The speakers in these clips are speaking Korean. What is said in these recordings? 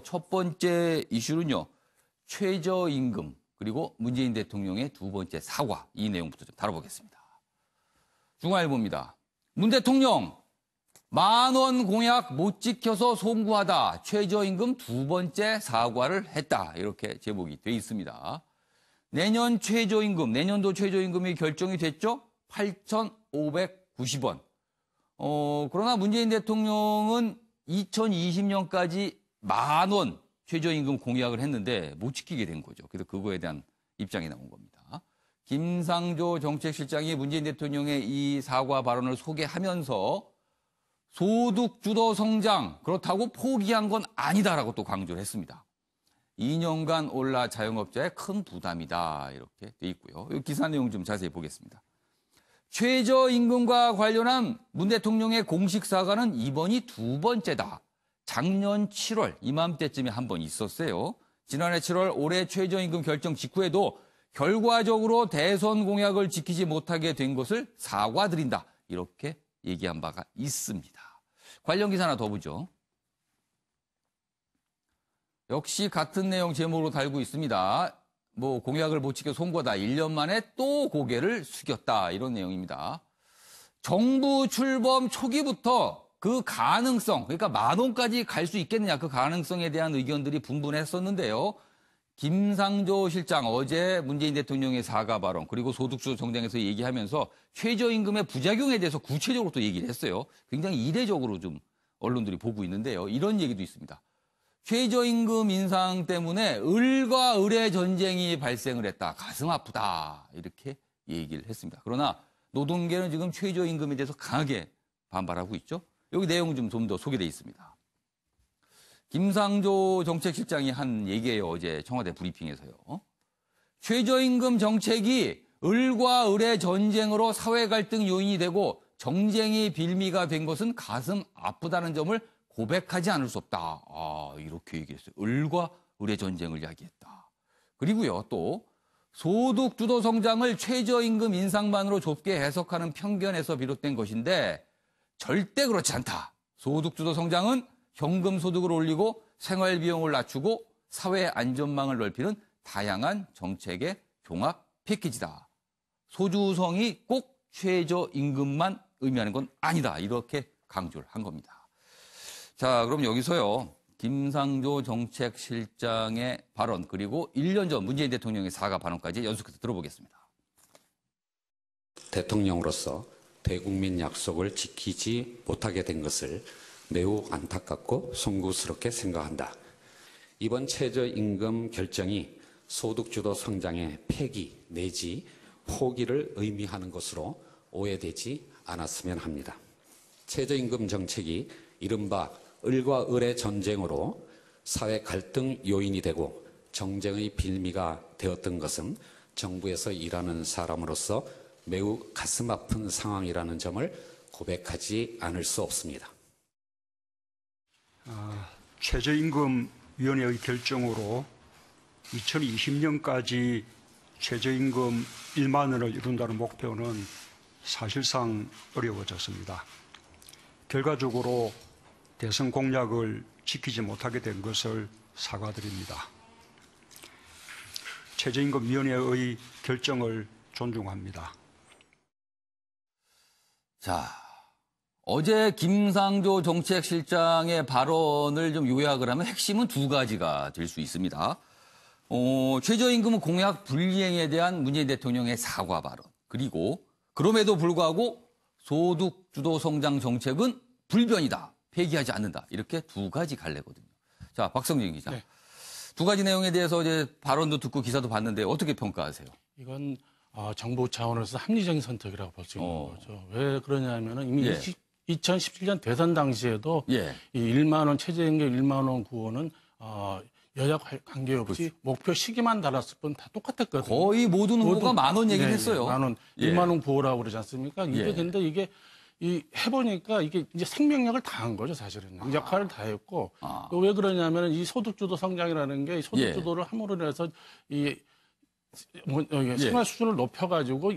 첫 번째 이슈는요. 최저임금 그리고 문재인 대통령의 두 번째 사과 이 내용부터 좀 다뤄보겠습니다. 중앙일보입니다. 문 대통령 10,000원 공약 못 지켜서 송구하다. 최저임금 두 번째 사과를 했다. 이렇게 제목이 돼 있습니다. 내년 최저임금, 내년도 최저임금이 결정이 됐죠? 8,590원. 그러나 문재인 대통령은 2020년까지 10,000원 최저임금 공약을 했는데 못 지키게 된 거죠. 그래서 그거에 대한 입장이 나온 겁니다. 김상조 정책실장이 문재인 대통령의 이 사과 발언을 소개하면서 소득주도 성장, 그렇다고 포기한 건 아니다라고 또 강조를 했습니다. 2년간 올라 자영업자의 큰 부담이다. 이렇게 돼 있고요. 이 기사 내용 좀 자세히 보겠습니다. 최저임금과 관련한 문 대통령의 공식 사과는 이번이 두 번째다. 작년 7월 이맘때쯤에 한 번 있었어요. 지난해 7월 올해 최저임금 결정 직후에도 결과적으로 대선 공약을 지키지 못하게 된 것을 사과드린다. 이렇게 얘기한 바가 있습니다. 관련 기사 하나 더 보죠. 역시 같은 내용 제목으로 달고 있습니다. 공약을 못 지켜 송구하다. 1년 만에 또 고개를 숙였다. 이런 내용입니다. 정부 출범 초기부터 그 가능성, 그러니까 10,000원까지 갈 수 있겠느냐. 그 가능성에 대한 의견들이 분분했었는데요. 김상조 실장 어제 문재인 대통령의 사과 발언 그리고 소득주도 정당에서 얘기하면서 최저임금의 부작용에 대해서 구체적으로 또 얘기를 했어요. 굉장히 이례적으로 좀 언론들이 보고 있는데요. 이런 얘기도 있습니다. 최저임금 인상 때문에 을과 을의 전쟁이 발생을 했다. 가슴 아프다. 이렇게 얘기를 했습니다. 그러나 노동계는 지금 최저임금에 대해서 강하게 반발하고 있죠. 여기 내용은 좀 더 소개되어 있습니다. 김상조 정책실장이 한 얘기예요. 어제 청와대 브리핑에서요. 최저임금 정책이 을과 을의 전쟁으로 사회 갈등 요인이 되고 정쟁이 빌미가 된 것은 가슴 아프다는 점을 고백하지 않을 수 없다. 이렇게 얘기했어요. 을과 을의 전쟁을 이야기했다. 그리고요, 또 소득 주도 성장을 최저임금 인상만으로 좁게 해석하는 편견에서 비롯된 것인데 절대 그렇지 않다. 소득 주도 성장은 현금 소득을 올리고 생활 비용을 낮추고 사회 안전망을 넓히는 다양한 정책의 종합 패키지다. 소주성이 꼭 최저임금만 의미하는 건 아니다. 이렇게 강조를 한 겁니다. 자, 그럼 여기서요. 김상조 정책실장의 발언 그리고 1년 전 문재인 대통령의 사과 발언까지 연속해서 들어보겠습니다. 대통령으로서 대국민 약속을 지키지 못하게 된 것을 매우 안타깝고 송구스럽게 생각한다. 이번 최저임금 결정이 소득주도 성장의 폐기 내지 포기를 의미하는 것으로 오해되지 않았으면 합니다. 최저임금 정책이 이른바 을과 을의 전쟁으로 사회 갈등 요인이 되고 정쟁의 빌미가 되었던 것은 정부에서 일하는 사람으로서 매우 가슴 아픈 상황이라는 점을 고백하지 않을 수 없습니다. 최저임금위원회의 결정으로 2020년까지 최저임금 1만 원을 이룬다는 목표는 사실상 어려워졌습니다. 결과적으로 대선 공약을 지키지 못하게 된 것을 사과드립니다. 최저임금위원회의 결정을 존중합니다. 자, 어제 김상조 정책실장의 발언을 좀 요약을 하면 핵심은 두 가지가 될 수 있습니다. 최저임금 공약 불이행에 대한 문재인 대통령의 사과 발언. 그리고 그럼에도 불구하고 소득주도 성장 정책은 불변이다. 폐기하지 않는다. 이렇게 두 가지 갈래거든요. 자, 박성진 기자. 네. 두 가지 내용에 대해서 이제 발언도 듣고 기사도 봤는데 어떻게 평가하세요? 이건 정부 차원에서 합리적인 선택이라고 볼 수 있는 거죠. 왜 그러냐면은 이미 2017년 대선 당시에도 이 1만 원 최저임금 1만 원 구호는 여야 관계없이 그렇죠. 목표 시기만 달았을 뿐 다 똑같았거든요. 거의 모든 후보가 10,000원 얘기를 했어요. 10,000원, 1만 원 구호라고 그러지 않습니까? 이게 근데 이게 해보니까 이게 이제 생명력을 다한 거죠, 사실은. 역할을 다 했고. 왜 그러냐면 이 소득주도 성장이라는 게 소득주도를 함으로 인해서 생활 수준을 높여가지고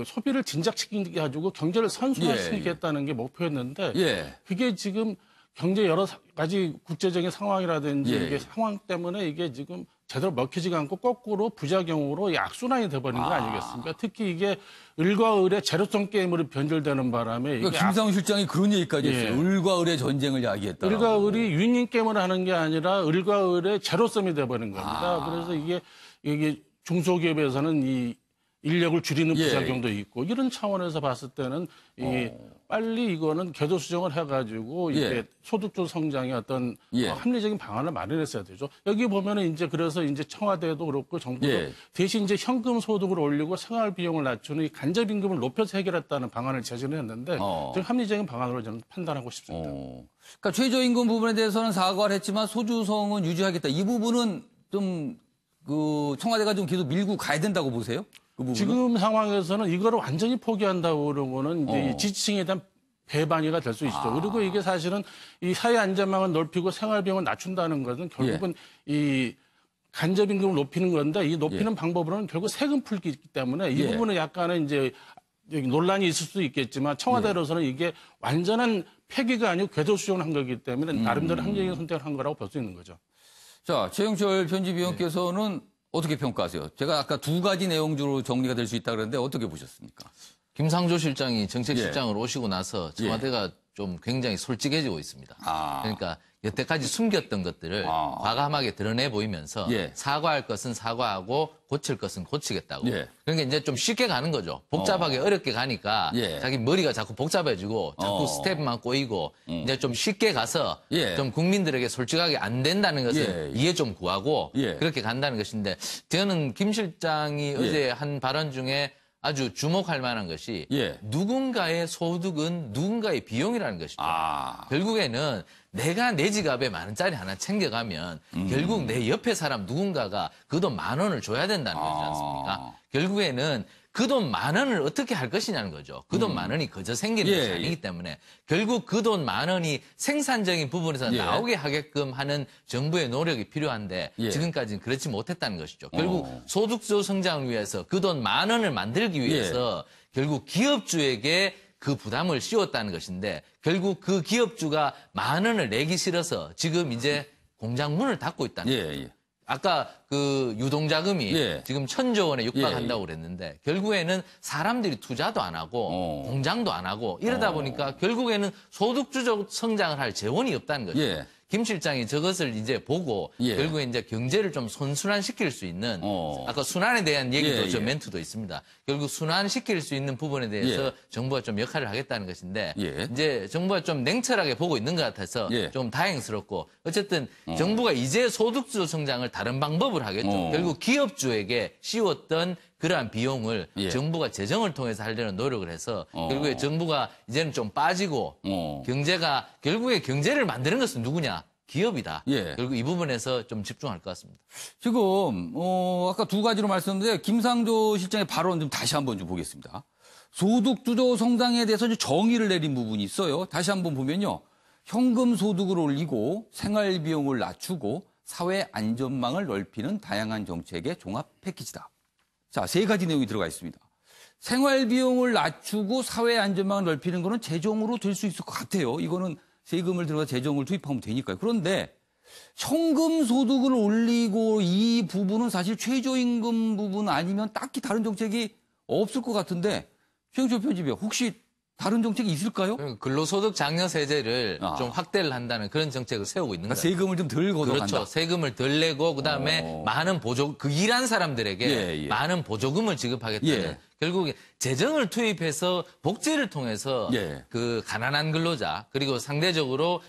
소비를 진작시키게 가지고 경제를 선순환시키겠다는 게 목표였는데 그게 지금 경제 여러 가지 국제적인 상황이라든지 예. 이게 상황 때문에 이게 지금 제대로 먹히지가 않고 거꾸로 부작용으로 이 악순환이 돼버린 거 아니겠습니까? 특히 이게 을과 을의 제로섬 게임으로 변질되는 바람에 이게 그러니까 김상훈 실장이 그런 얘기까지 했어요. 예. 을과 을의 전쟁을 야기했다. 을과 을이 윈윈 게임을 하는 게 아니라 을과 을의 제로섬이 돼버린 겁니다. 그래서 이게 중소기업에서는 이 인력을 줄이는 예. 부작용도 있고 이런 차원에서 봤을 때는 빨리 이거는 궤도 수정을 해가지고 이게 예. 소득주 성장의 어떤 예. 합리적인 방안을 마련했어야 되죠. 여기 보면은 이제 그래서 이제 청와대도 그렇고 정부도 예. 대신 이제 현금 소득을 올리고 생활 비용을 낮추는 이 간접 임금을 높여서 해결했다는 방안을 제시를 했는데 좀 합리적인 방안으로 저는 판단하고 싶습니다. 그러니까 최저임금 부분에 대해서는 사과를 했지만 소주성은 유지하겠다. 이 부분은 좀 그 청와대가 좀 계속 밀고 가야 된다고 보세요? 그 부분은? 지금 상황에서는 이거를 완전히 포기한다고 그러는 거는 이제 이 지지층에 대한 배반이가 될 수 있죠. 그리고 이게 사실은 이 사회 안전망을 넓히고 생활 비용을 낮춘다는 것은 결국은 이 간접 임금을 높이는 건데 이 높이는 방법으로는 결국 세금 풀기이기 때문에 이 부분은 약간은 이제 논란이 있을 수도 있겠지만 청와대로서는 이게 완전한 폐기가 아니고 궤도 수정을 한 거기 때문에 나름대로 합리적인 선택을 한 거라고 볼 수 있는 거죠. 자, 최영철 편집위원께서는 어떻게 평가하세요? 제가 아까 두 가지 내용으로 정리가 될 수 있다 그랬는데 어떻게 보셨습니까? 김상조 실장이 정책실장으로 오시고 나서 청와대가 좀 굉장히 솔직해지고 있습니다. 그러니까 여태까지 숨겼던 것들을 과감하게 드러내 보이면서 사과할 것은 사과하고 고칠 것은 고치겠다고. 그러니까 이제 좀 쉽게 가는 거죠. 복잡하게 어렵게 가니까 자기 머리가 자꾸 복잡해지고 자꾸 스텝만 꼬이고 이제 좀 쉽게 가서 좀 국민들에게 솔직하게 안 된다는 것을 이해 좀 구하고 그렇게 간다는 것인데 저는 김 실장이 어제 한 발언 중에 아주 주목할 만한 것이 누군가의 소득은 누군가의 비용이라는 것이죠. 결국에는 내가 내 지갑에 10,000원짜리 하나 챙겨가면 결국 내 옆에 사람 누군가가 그 돈 10,000원을 줘야 된다는 거지 않습니까? 결국에는 그 돈 10,000원을 어떻게 할 것이냐는 거죠. 그 돈 10,000원이 거저 생기는 것이 아니기 때문에 결국 그 돈 10,000원이 생산적인 부분에서 나오게 하게끔 하는 정부의 노력이 필요한데 지금까지는 그렇지 못했다는 것이죠. 결국 소득주 성장을 위해서 그 돈 10,000원을 만들기 위해서 결국 기업주에게 그 부담을 씌웠다는 것인데 결국 그 기업주가 10,000원을 내기 싫어서 지금 이제 공장 문을 닫고 있다는 거죠. 아까 그 유동자금이 지금 1,000조 원에 육박한다고 그랬는데 결국에는 사람들이 투자도 안 하고 공장도 안 하고 이러다 보니까 결국에는 소득주적 성장을 할 재원이 없다는 거죠. 김 실장이 저것을 이제 보고 결국에 이제 경제를 좀 선순환시킬 수 있는 아까 순환에 대한 얘기도 저 멘트도 있습니다. 결국 순환시킬 수 있는 부분에 대해서 정부가 좀 역할을 하겠다는 것인데 이제 정부가 좀 냉철하게 보고 있는 것 같아서 좀 다행스럽고 어쨌든 정부가 이제 소득주 성장을 다른 방법을 하겠죠. 결국 기업주에게 씌웠던 그러한 비용을 정부가 재정을 통해서 하려는 노력을 해서 결국에 정부가 이제는 좀 빠지고 경제가 결국에 경제를 만드는 것은 누구냐? 기업이다. 결국 이 부분에서 좀 집중할 것 같습니다. 지금 아까 두 가지로 말씀드렸는데 김상조 실장의 발언 좀 다시 한번 좀 보겠습니다. 소득주도 성장에 대해서 좀 정의를 내린 부분이 있어요. 다시 한번 보면요. 현금 소득을 올리고 생활 비용을 낮추고 사회 안전망을 넓히는 다양한 정책의 종합 패키지다. 자, 세 가지 내용이 들어가 있습니다. 생활 비용을 낮추고 사회 안전망을 넓히는 거는 재정으로 될 수 있을 것 같아요. 이거는 세금을 들어가 재정을 투입하면 되니까요. 그런데 현금 소득을 올리고 이 부분은 사실 최저임금 부분 아니면 딱히 다른 정책이 없을 것 같은데 최영철 편집위원 혹시 다른 정책이 있을까요? 근로소득 장려세제를 좀 확대를 한다는 그런 정책을 세우고 있는 거예요. 세금을 좀 덜 걷어간다. 그렇죠. 세금을 덜 내고 그다음에 많은 보조 그 일한 사람들에게 많은 보조금을 지급하겠다는 결국에 재정을 투입해서 복지를 통해서 그 가난한 근로자 그리고 상대적으로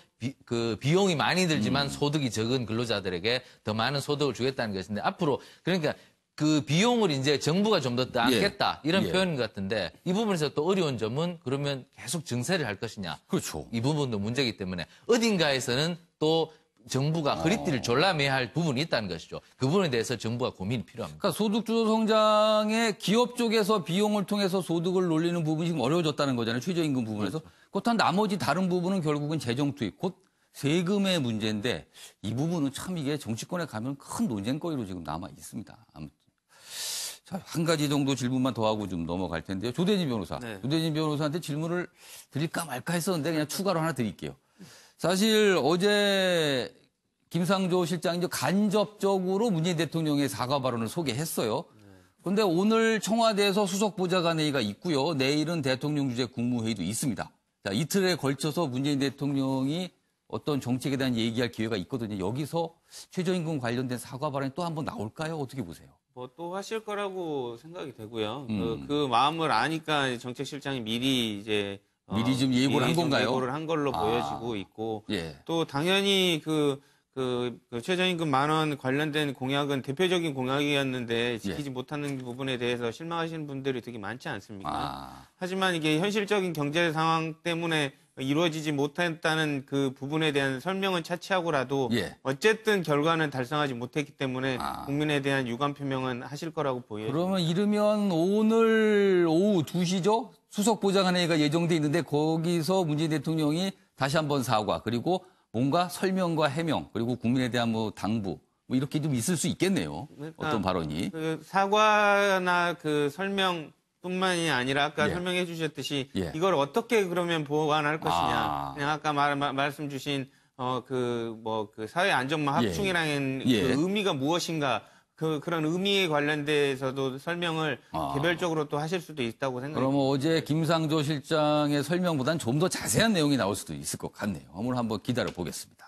그 비용이 많이 들지만 소득이 적은 근로자들에게 더 많은 소득을 주겠다는 것인데 앞으로 그러니까 그 비용을 이제 정부가 좀 더 안겠다 이런 표현인 것 같은데 이 부분에서 또 어려운 점은 그러면 계속 증세를 할 것이냐. 그렇죠. 이 부분도 문제이기 때문에 어딘가에서는 또 정부가 허리띠를 졸라매야 할 부분이 있다는 것이죠. 그 부분에 대해서 정부가 고민이 필요합니다. 그러니까 소득주도 성장에 기업 쪽에서 비용을 통해서 소득을 올리는 부분이 지금 어려워졌다는 거잖아요. 최저임금 부분에서. 그렇다면 나머지 다른 부분은 결국은 재정 투입, 곧 세금의 문제인데 이 부분은 참 이게 정치권에 가면 큰 논쟁거리로 지금 남아 있습니다. 아무튼. 자, 한 가지 정도 질문만 더 하고 좀 넘어갈 텐데요. 조대진 변호사. 조대진 변호사한테 질문을 드릴까 말까 했었는데 그냥 추가로 하나 드릴게요. 사실 어제 김상조 실장이 이제 간접적으로 문재인 대통령의 사과 발언을 소개했어요. 그런데 오늘 청와대에서 수석보좌관회의가 있고요. 내일은 대통령 주재 국무회의도 있습니다. 자, 이틀에 걸쳐서 문재인 대통령이 어떤 정책에 대한 얘기할 기회가 있거든요. 여기서 최저임금 관련된 사과 발언이 또 한번 나올까요? 어떻게 보세요? 뭐 또 하실 거라고 생각이 되고요. 그 마음을 아니까 정책실장이 미리 이제 미리 좀 예고를 한 건가요? 예고를 한 걸로 보여지고 있고 예. 또 당연히 그 최저임금 10,000원 관련된 공약은 대표적인 공약이었는데 지키지 못하는 부분에 대해서 실망하시는 분들이 되게 많지 않습니까? 하지만 이게 현실적인 경제 상황 때문에 이루어지지 못했다는 그 부분에 대한 설명은 차치하고라도 어쨌든 결과는 달성하지 못했기 때문에 국민에 대한 유감 표명은 하실 거라고 보여요. 그러면 이르면 오늘 오후 2시죠? 수석보좌관회의가 예정돼 있는데 거기서 문재인 대통령이 다시 한번 사과 그리고 뭔가 설명과 해명 그리고 국민에 대한 뭐 당부 뭐 이렇게 좀 있을 수 있겠네요. 그러니까 어떤 발언이. 그 사과나 그 설명뿐만이 아니라 아까 설명해 주셨듯이 이걸 어떻게 그러면 보완할 것이냐. 그냥 아까 말씀 주신 그 사회 안전망 합충이라는 그 의미가 무엇인가. 그런 의미에 관련돼서도 설명을 개별적으로 또 하실 수도 있다고 생각합니다. 그러면 어제 김상조 실장의 설명보다는 좀 더 자세한 내용이 나올 수도 있을 것 같네요. 오늘 한번 기다려 보겠습니다.